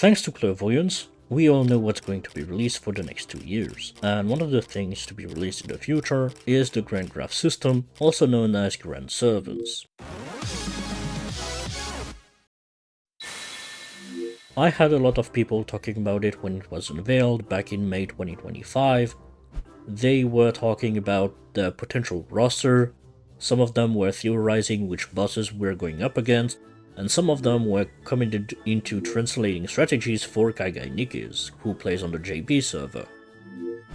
Thanks to Clairvoyance, we all know what's going to be released for the next 2 years, and one of the things to be released in the future is the Grand Graph system, also known as Grand Servants. I had a lot of people talking about it when it was unveiled back in May 2025. They were talking about the potential roster, some of them were theorizing which bosses we're going up against, and some of them were committed into translating strategies for Kaigai Nikis, who plays on the JB server.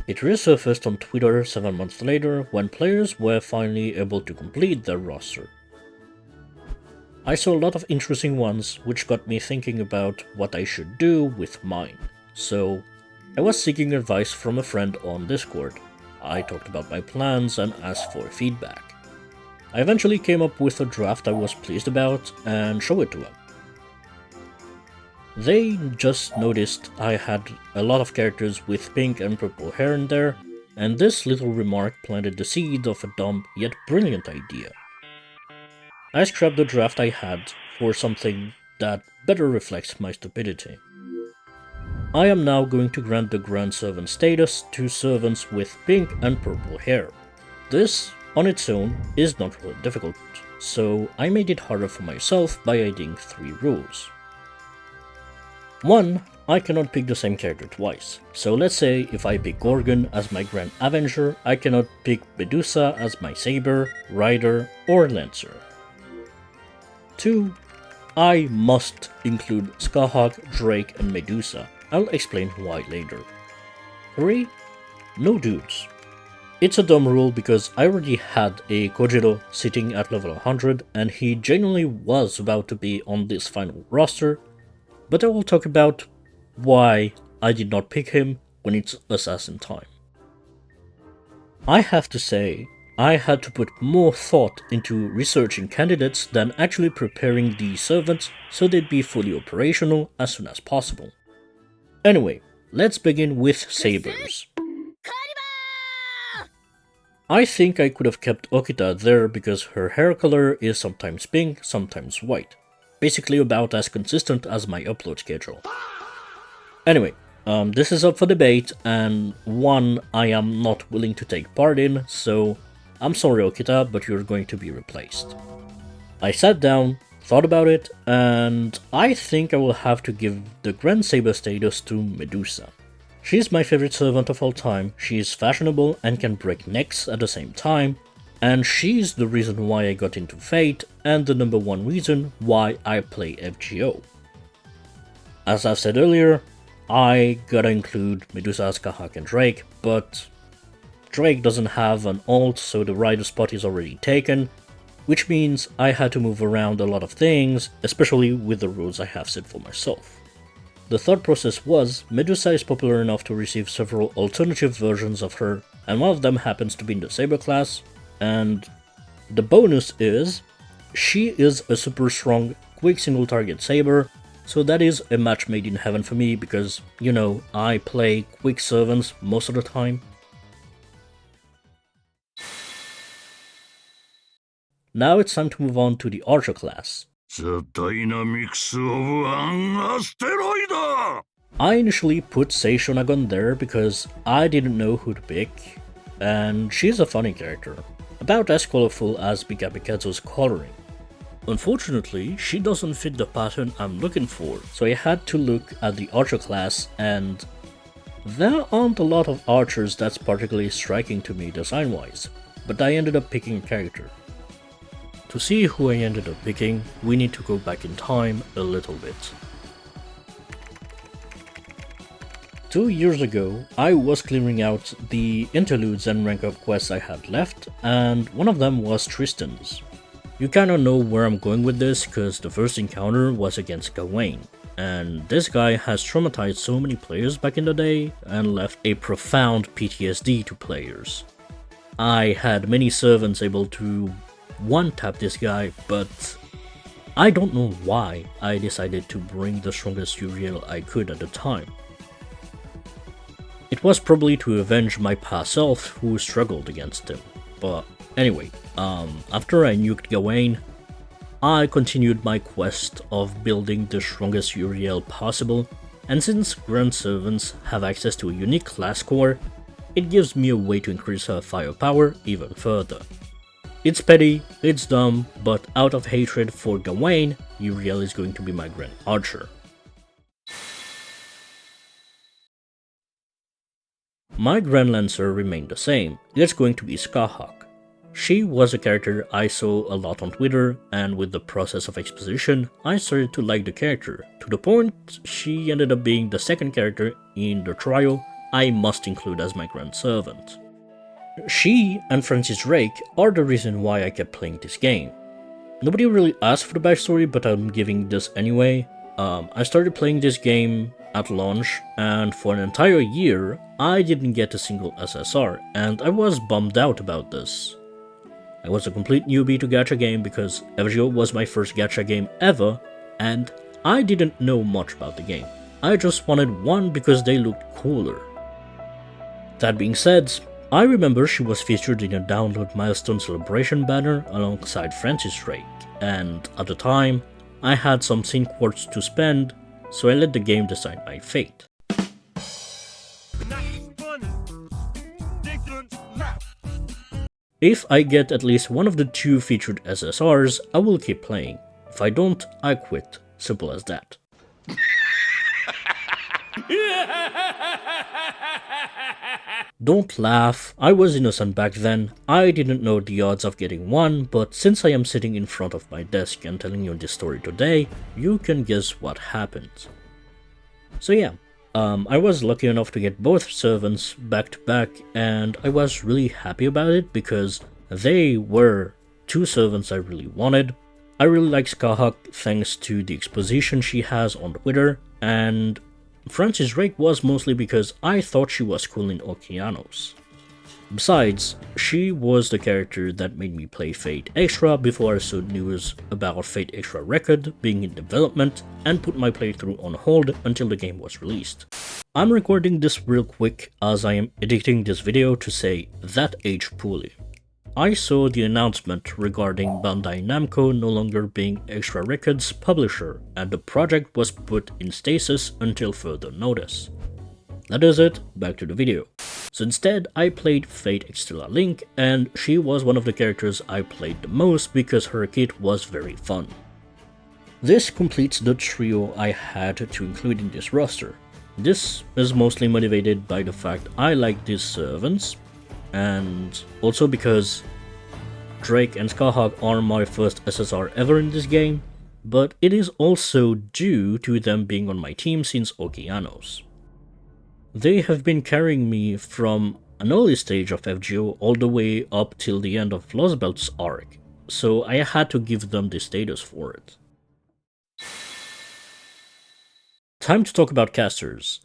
It resurfaced on Twitter 7 months later when players were finally able to complete their roster. I saw a lot of interesting ones, which got me thinking about what I should do with mine, so I was seeking advice from a friend on Discord. I talked about my plans and asked for feedback. I eventually came up with a draft I was pleased about and showed it to them. They just noticed I had a lot of characters with pink and purple hair in there, and this little remark planted the seed of a dumb yet brilliant idea. I scrapped the draft I had for something that better reflects my stupidity. I am now going to grant the Grand Servant status to servants with pink and purple hair. This, on its own, is not really difficult, so I made it harder for myself by adding 3 rules. 1. I cannot pick the same character twice, so let's say if I pick Gorgon as my Grand Avenger, I cannot pick Medusa as my Saber, Rider, or Lancer. 2. I must include Skyhawk, Drake, and Medusa. I'll explain why later. 3. No dudes. It's a dumb rule because I already had a Kojiro sitting at level 100 and he genuinely was about to be on this final roster, but I will talk about why I did not pick him when it's assassin time. I have to say, I had to put more thought into researching candidates than actually preparing these servants so they'd be fully operational as soon as possible. Anyway, let's begin with Sabers. I think I could have kept Okita there because her hair color is sometimes pink, sometimes white. Basically about as consistent as my upload schedule. Anyway, this is up for debate and one I am not willing to take part in, so I'm sorry Okita, but you're going to be replaced. I sat down, thought about it, and I think I will have to give the Grand Saber status to Medusa. She's my favorite servant of all time, she is fashionable and can break necks at the same time, and she's the reason why I got into Fate and the number 1 reason why I play FGO. As I've said earlier, I gotta include Medusa, Skyhawk and Drake, but Drake doesn't have an ult, so the rider spot is already taken, which means I had to move around a lot of things, especially with the rules I have set for myself. The thought process was, Medusa is popular enough to receive several alternative versions of her, and one of them happens to be in the Saber class, and the bonus is, she is a super strong, quick single target Saber, so that is a match made in heaven for me because, you know, I play quick servants most of the time. Now it's time to move on to the Archer class. The dynamics of an asteroid! I initially put Sei Shonagon there because I didn't know who to pick, and she's a funny character, about as colorful as Mikabikazu's coloring. Unfortunately, she doesn't fit the pattern I'm looking for, so I had to look at the Archer class, and there aren't a lot of archers that's particularly striking to me design-wise, but I ended up picking a character. To see who I ended up picking, we need to go back in time a little bit. 2 years ago, I was clearing out the interludes and rank up quests I had left, and one of them was Tristan's. You kinda know where I'm going with this cause the first encounter was against Gawain, and this guy has traumatized so many players back in the day and left a profound PTSD to players. I had many servants able to one-tap this guy, but I don't know why I decided to bring the strongest Uriel I could at the time. It was probably to avenge my past self who struggled against him, but anyway, after I nuked Gawain, I continued my quest of building the strongest Uriel possible, and since Grand Servants have access to a unique class score, it gives me a way to increase her firepower even further. It's petty, it's dumb, but out of hatred for Gawain, Uriel is going to be my Grand Archer. My Grand Lancer remained the same, it's going to be Skahawk. She was a character I saw a lot on Twitter, and with the process of exposition, I started to like the character, to the point she ended up being the second character in the trial I must include as my Grand Servant. She and Francis Drake are the reason why I kept playing this game. Nobody really asked for the backstory, but I'm giving this anyway. I started playing this game at launch, and for an entire year, I didn't get a single SSR, and I was bummed out about this. I was a complete newbie to gacha game because FGO was my first gacha game ever, and I didn't know much about the game. I just wanted one because they looked cooler. That being said, I remember she was featured in a download milestone celebration banner alongside Francis Drake, and at the time, I had some sync quartz to spend, so I let the game decide my fate. If I get at least one of the two featured SSRs, I will keep playing. If I don't, I quit. Simple as that. Don't laugh, I was innocent back then. I didn't know the odds of getting one, but since I am sitting in front of my desk and telling you this story today, you can guess what happened. So yeah, I was lucky enough to get both servants back to back, and I was really happy about it because they were two servants I really wanted. I really like Skahawk thanks to the exposition she has on Twitter, and Francis Drake was mostly because I thought she was cool in Okeanos. Besides, she was the character that made me play Fate Extra before I saw news about Fate Extra Record being in development and put my playthrough on hold until the game was released. I'm recording this real quick as I am editing this video to say that aged poorly. I saw the announcement regarding Bandai Namco no longer being Extra Records' publisher, and the project was put in stasis until further notice. That is it, back to the video. So instead, I played Fate Extra Link, and she was one of the characters I played the most because her kit was very fun. This completes the trio I had to include in this roster. This is mostly motivated by the fact I like these servants, and also because Drake and Skahawk are my first SSR ever in this game, but it is also due to them being on my team since Okeanos. They have been carrying me from an early stage of FGO all the way up till the end of Lost Belt's arc, so I had to give them the status for it. Time to talk about casters.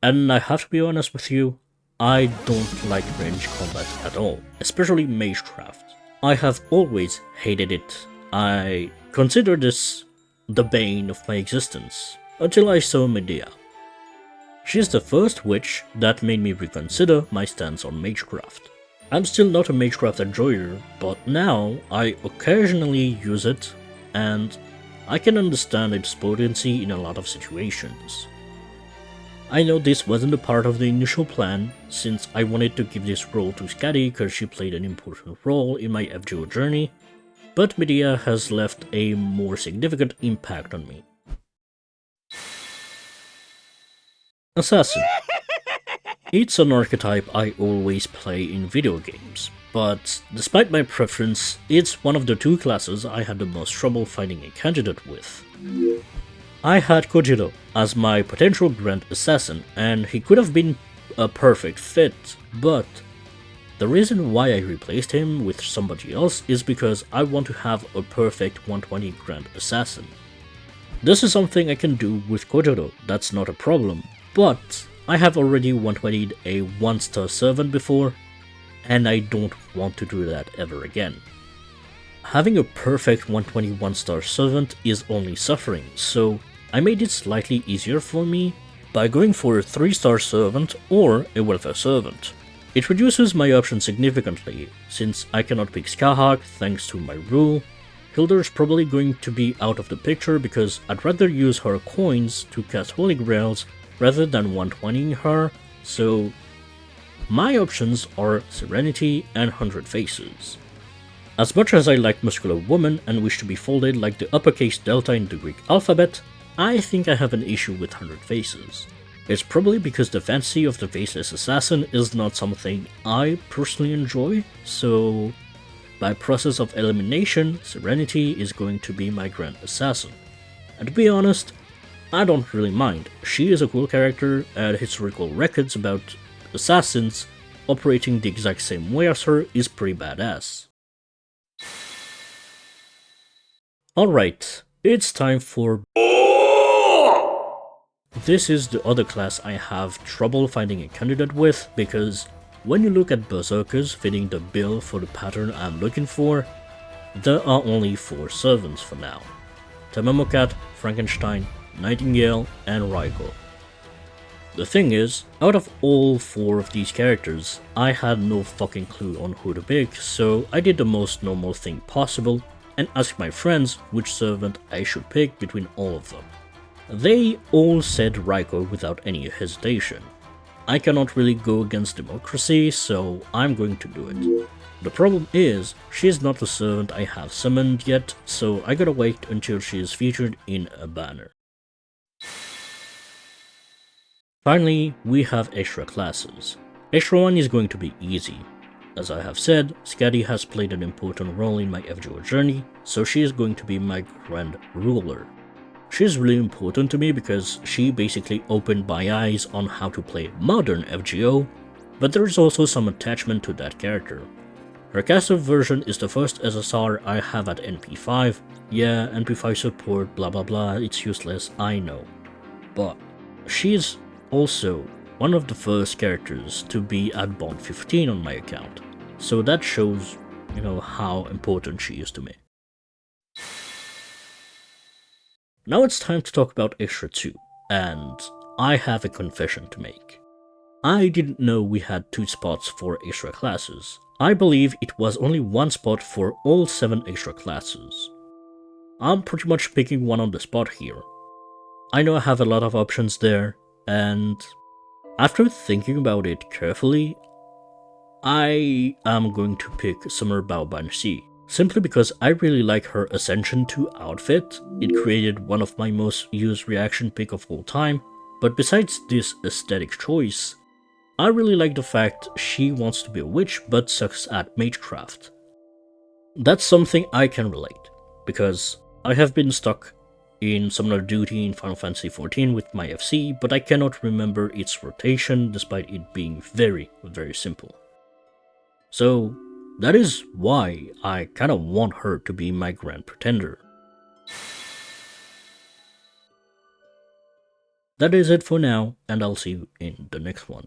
And I have to be honest with you, I don't like range combat at all, especially Magecraft. I have always hated it. I consider this the bane of my existence, until I saw Medea. She's the first witch that made me reconsider my stance on Magecraft. I'm still not a Magecraft enjoyer, but now I occasionally use it, and I can understand its potency in a lot of situations. I know this wasn't a part of the initial plan, since I wanted to give this role to Scatty because she played an important role in my FGO journey, but Medea has left a more significant impact on me. Assassin. It's an archetype I always play in video games, but despite my preference, it's one of the two classes I had the most trouble finding a candidate with. I had Kojiro as my potential Grand Assassin, and he could have been a perfect fit, but the reason why I replaced him with somebody else is because I want to have a perfect 120 Grand Assassin. This is something I can do with Kojiro, that's not a problem, but I have already 120'd a 1-star servant before, and I don't want to do that ever again. Having a perfect 120 1-star servant is only suffering, so I made it slightly easier for me by going for a 3-star servant or a welfare servant. It reduces my options significantly, since I cannot pick Skahawk thanks to my rule, Hilder's probably going to be out of the picture because I'd rather use her coins to cast Holy Grails rather than 120ing her, so my options are Serenity and 100 Faces. As much as I like Muscular Woman and wish to be folded like the uppercase delta in the Greek alphabet, I think I have an issue with 100 Faces. It's probably because the fantasy of the Faceless Assassin is not something I personally enjoy, so by process of elimination, Serenity is going to be my Grand Assassin. And to be honest, I don't really mind. She is a cool character, and historical records about assassins operating the exact same way as her is pretty badass. Alright, it's time for... This is the other class I have trouble finding a candidate with, because when you look at Berserkers fitting the bill for the pattern I'm looking for, there are only 4 servants for now. Tamamokat, Frankenstein, Nightingale, and Raiko. The thing is, out of all 4 of these characters, I had no fucking clue on who to pick, so I did the most normal thing possible and asked my friends which servant I should pick between all of them. They all said Raiko without any hesitation. I cannot really go against democracy, so I'm going to do it. The problem is, she is not the servant I have summoned yet, so I gotta wait until she is featured in a banner. Finally, we have extra classes. Extra 1 is going to be easy. As I have said, Skadi has played an important role in my FGO journey, so she is going to be my Grand Ruler. She is really important to me because she basically opened my eyes on how to play modern FGO, but there is also some attachment to that character. Her caster version is the first SSR I have at NP5. Yeah, NP5 support, blah blah blah, it's useless, I know. But she is also one of the first characters to be at Bond 15 on my account, so that shows, how important she is to me. Now it's time to talk about Extra 2, and I have a confession to make. I didn't know we had 2 spots for extra classes. I believe it was only 1 spot for all 7 extra classes. I'm pretty much picking one on the spot here. I know I have a lot of options there, and after thinking about it carefully, I am going to pick Summer Baobanshi, simply because I really like her Ascension 2 outfit. It created one of my most used reaction pick of all time, but besides this aesthetic choice, I really like the fact she wants to be a witch but sucks at magecraft. That's something I can relate, because I have been stuck in Summoner Duty in Final Fantasy XIV with my FC, but I cannot remember its rotation despite it being very, very simple. So that is why I kinda want her to be my Grand Pretender. That is it for now, and I'll see you in the next one.